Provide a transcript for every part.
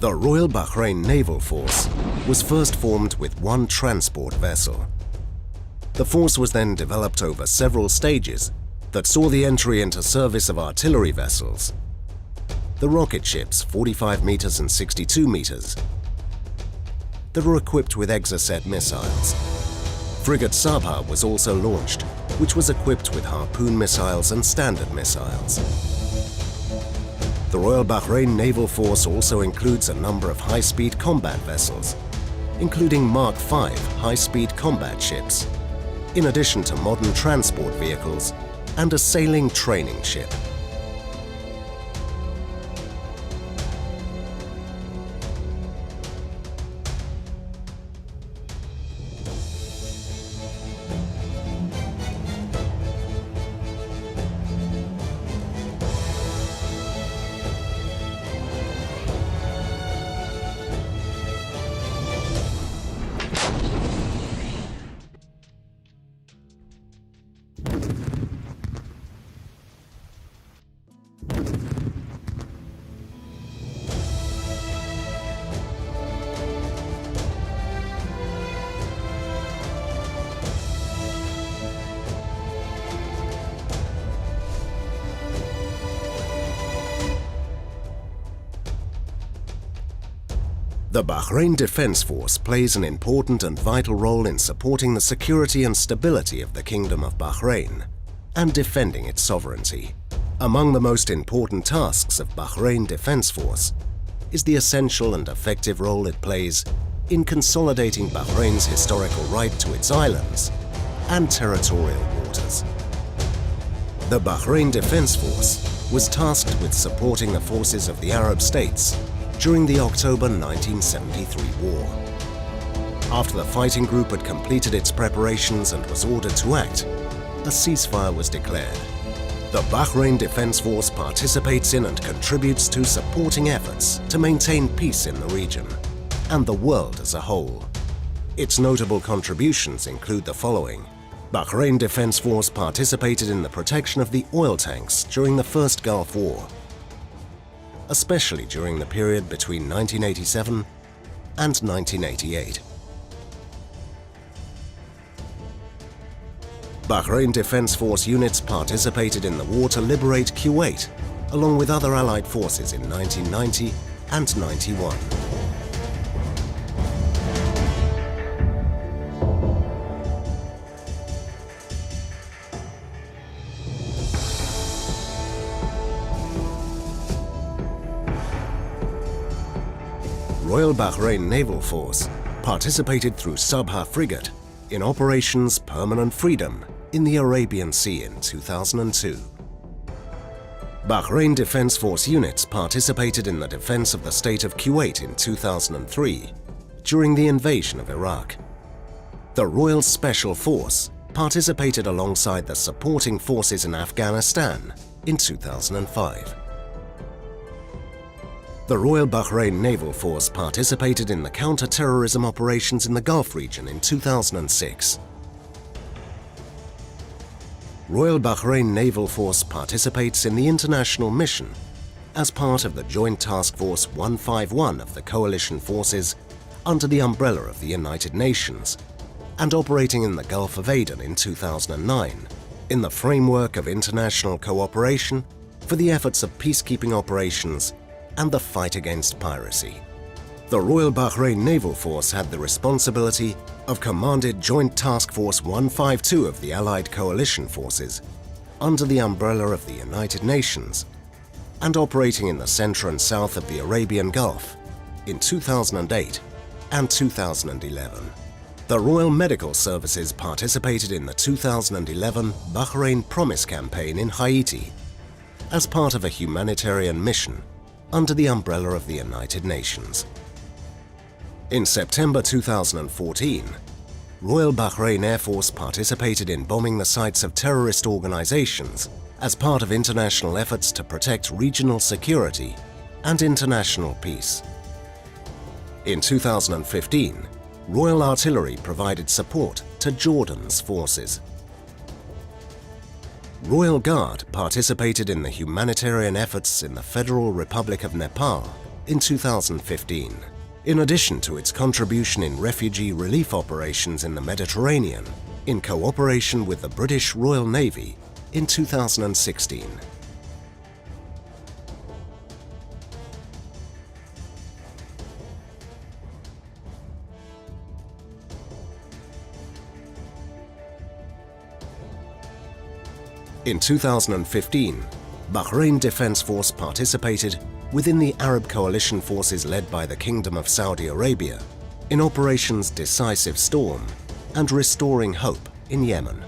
The Royal Bahrain Naval Force was first formed with one transport vessel. The force was then developed over several stages that saw the entry into service of artillery vessels. The rocket ships 45 meters and 62 meters that were equipped with Exocet missiles. Frigate Sabha was also launched, which was equipped with Harpoon missiles and Standard missiles. The Royal Bahrain Naval Force also includes a number of high-speed combat vessels, including Mark V high-speed combat ships, in addition to modern transport vehicles and a sailing training ship. The Bahrain Defence Force plays an important and vital role in supporting the security and stability of the Kingdom of Bahrain and defending its sovereignty. Among the most important tasks of Bahrain Defence Force is the essential and effective role it plays in consolidating Bahrain's historical right to its islands and territorial waters. The Bahrain Defence Force was tasked with supporting the forces of the Arab states during the October 1973 war. After the fighting group had completed its preparations and was ordered to act, a ceasefire was declared. The Bahrain Defence Force participates in and contributes to supporting efforts to maintain peace in the region and the world as a whole. Its notable contributions include the following. Bahrain Defence Force participated in the protection of the oil tanks during the First Gulf War, especially during the period between 1987 and 1988. Bahrain Defence Force units participated in the war to liberate Kuwait, along with other Allied forces in 1990 and 91. Royal Bahrain Naval Force participated through Sabha frigate in Operations Permanent Freedom in the Arabian Sea in 2002. Bahrain Defence Force units participated in the defence of the state of Kuwait in 2003 during the invasion of Iraq. The Royal Special Force participated alongside the supporting forces in Afghanistan in 2005. The Royal Bahrain Naval Force participated in the counter-terrorism operations in the Gulf region in 2006. Royal Bahrain Naval Force participates in the international mission as part of the Joint Task Force 151 of the coalition forces under the umbrella of the United Nations and operating in the Gulf of Aden in 2009 in the framework of international cooperation for the efforts of peacekeeping operations and the fight against piracy. The Royal Bahrain Naval Force had the responsibility of commanded Joint Task Force 152 of the Allied coalition forces under the umbrella of the United Nations and operating in the center and south of the Arabian Gulf in 2008 and 2011. The Royal Medical Services participated in the 2011 Bahrain Promise campaign in Haiti as part of a humanitarian mission under the umbrella of the United Nations. In September 2014, Royal Bahrain Air Force participated in bombing the sites of terrorist organizations as part of international efforts to protect regional security and international peace. In 2015, Royal Artillery provided support to Jordan's forces. Royal Guard participated in the humanitarian efforts in the Federal Republic of Nepal in 2015. In addition to its contribution in refugee relief operations in the Mediterranean, in cooperation with the British Royal Navy in 2016. In 2015, Bahrain Defence Force participated within the Arab coalition forces led by the Kingdom of Saudi Arabia in operations Decisive Storm and Restoring Hope in Yemen.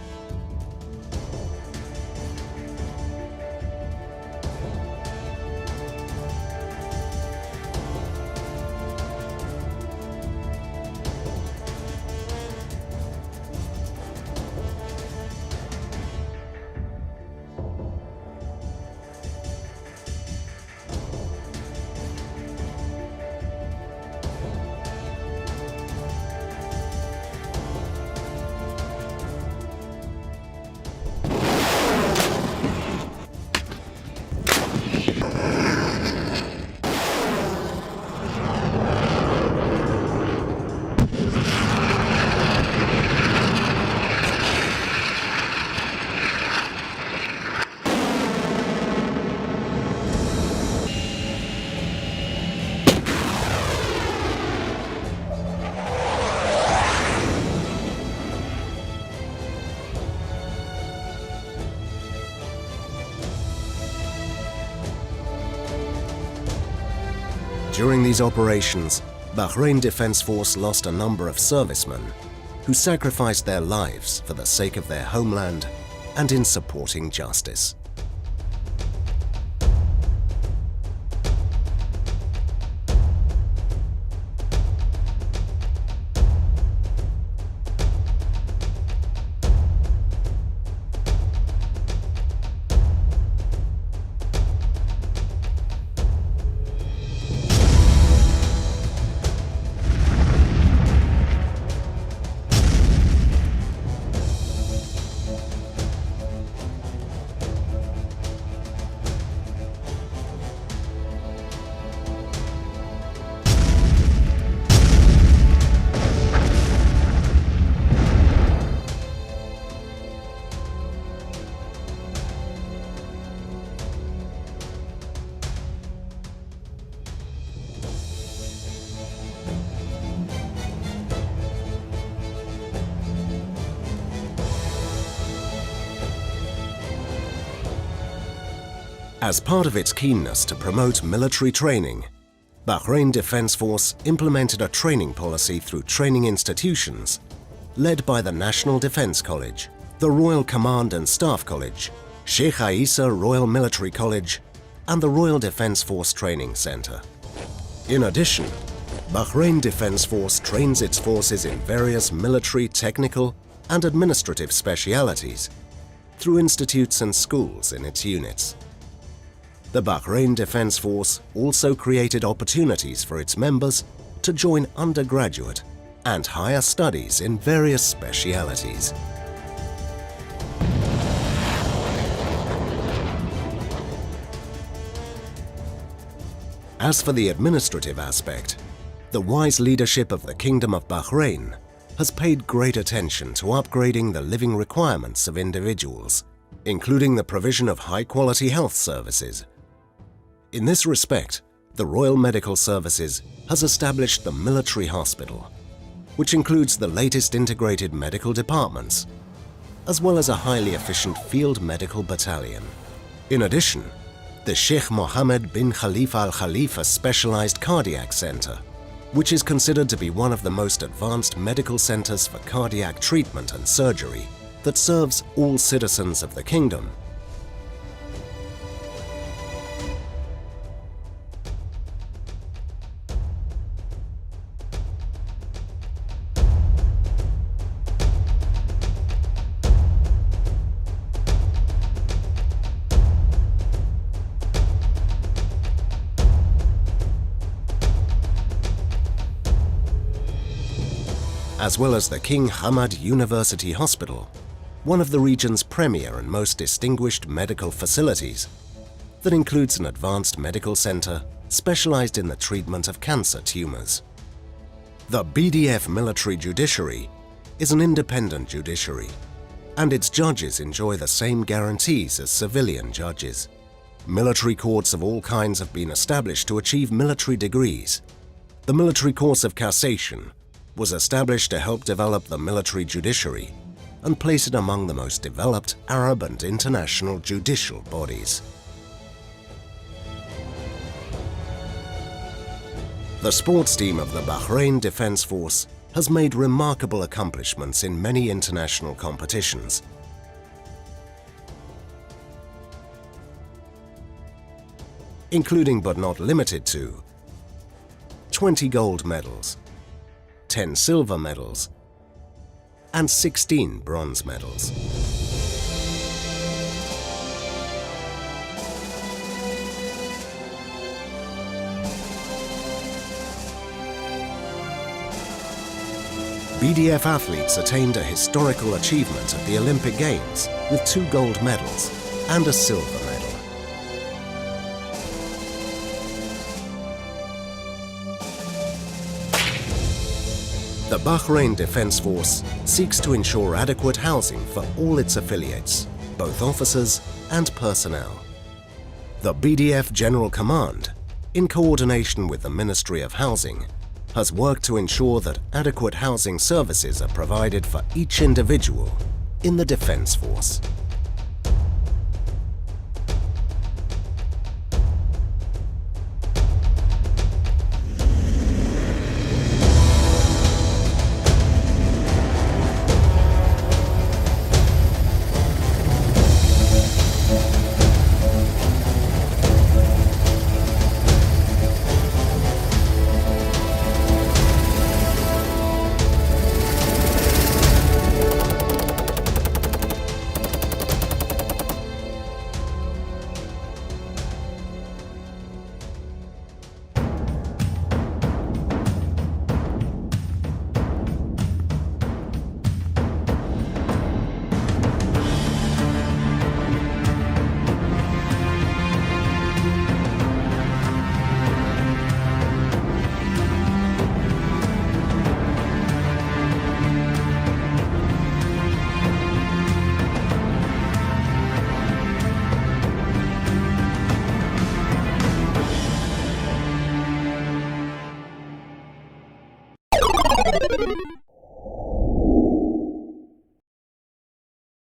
During these operations, Bahrain Defence Force lost a number of servicemen who sacrificed their lives for the sake of their homeland and in supporting justice. As part of its keenness to promote military training, Bahrain Defence Force implemented a training policy through training institutions led by the National Defence College, the Royal Command and Staff College, Sheikh Isa Royal Military College, and the Royal Defence Force Training Centre. In addition, Bahrain Defence Force trains its forces in various military, technical, and administrative specialities through institutes and schools in its units. The Bahrain Defence Force also created opportunities for its members to join undergraduate and higher studies in various specialities. As for the administrative aspect, the wise leadership of the Kingdom of Bahrain has paid great attention to upgrading the living requirements of individuals, including the provision of high-quality health services. In this respect, the Royal Medical Services has established the Military Hospital, which includes the latest integrated medical departments, as well as a highly efficient field medical battalion. In addition, the Sheikh Mohammed bin Khalifa Al Khalifa Specialized Cardiac Center, which is considered to be one of the most advanced medical centers for cardiac treatment and surgery that serves all citizens of the kingdom. As well as the King Hamad University Hospital, one of the region's premier and most distinguished medical facilities that includes an advanced medical center, specialized in the treatment of cancer tumors. The BDF military judiciary is an independent judiciary, and its judges enjoy the same guarantees as civilian judges. Military courts of all kinds have been established to achieve military degrees. The Military Course of Cassation was established to help develop the military judiciary and place it among the most developed Arab and international judicial bodies. The sports team of the Bahrain Defence Force has made remarkable accomplishments in many international competitions. Including but not limited to 20 gold medals, 10 silver medals, and 16 bronze medals. BDF athletes attained a historical achievement at the Olympic Games with 2 gold medals and a silver medal. The Bahrain Defence Force seeks to ensure adequate housing for all its affiliates, both officers and personnel. The BDF General Command, in coordination with the Ministry of Housing, has worked to ensure that adequate housing services are provided for each individual in the Defence Force. You